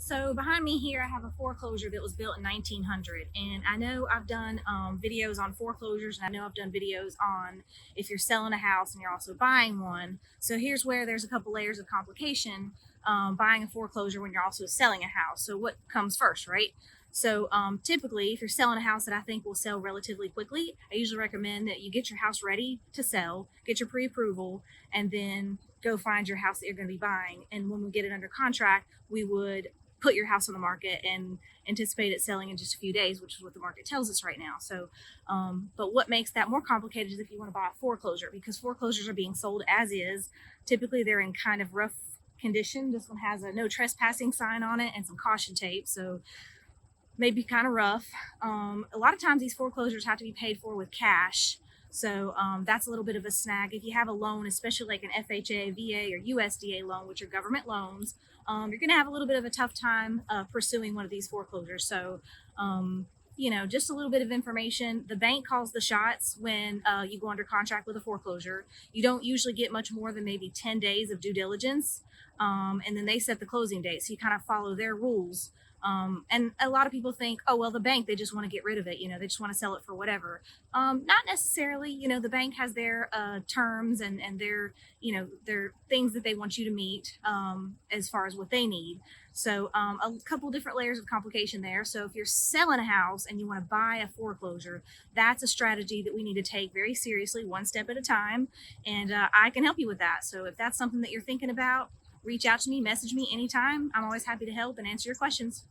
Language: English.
So behind me here, I have a foreclosure that was built in 1900. And I know I've done videos on foreclosures, and I know I've done videos on if you're selling a house and you're also buying one. So here's where there's a couple layers of complication buying a foreclosure when you're also selling a house. So what comes first, right? So typically, if you're selling a house that I think will sell relatively quickly, I usually recommend that you get your house ready to sell, get your pre-approval, and then go find your house that you're going to be buying. And when we get it under contract, we would put your house on the market and anticipate it selling in just a few days, which is what the market tells us right now. So, but what makes that more complicated is if you want to buy a foreclosure, because foreclosures are being sold as is. Typically, they're in kind of rough condition. This one has a no trespassing sign on it and some caution tape. So maybe kind of rough. A lot of times these foreclosures have to be paid for with cash. So that's a little bit of a snag. If you have a loan, especially like an FHA, VA, or USDA loan, which are government loans, you're going to have a little bit of a tough time pursuing one of these foreclosures. So, just a little bit of information. The bank calls the shots when you go under contract with a foreclosure. You don't usually get much more than maybe 10 days of due diligence. And then they set the closing date. So you kind of follow their rules. And a lot of people think, oh, well, the bank, they just want to get rid of it. They just want to sell it for whatever. Not necessarily. The bank has their terms and their, their things that they want you to meet as far as what they need. So a couple different layers of complication there. So if you're selling a house and you want to buy a foreclosure, that's a strategy that we need to take very seriously, one step at a time. And I can help you with that. So if that's something that you're thinking about, reach out to me, message me anytime. I'm always happy to help and answer your questions.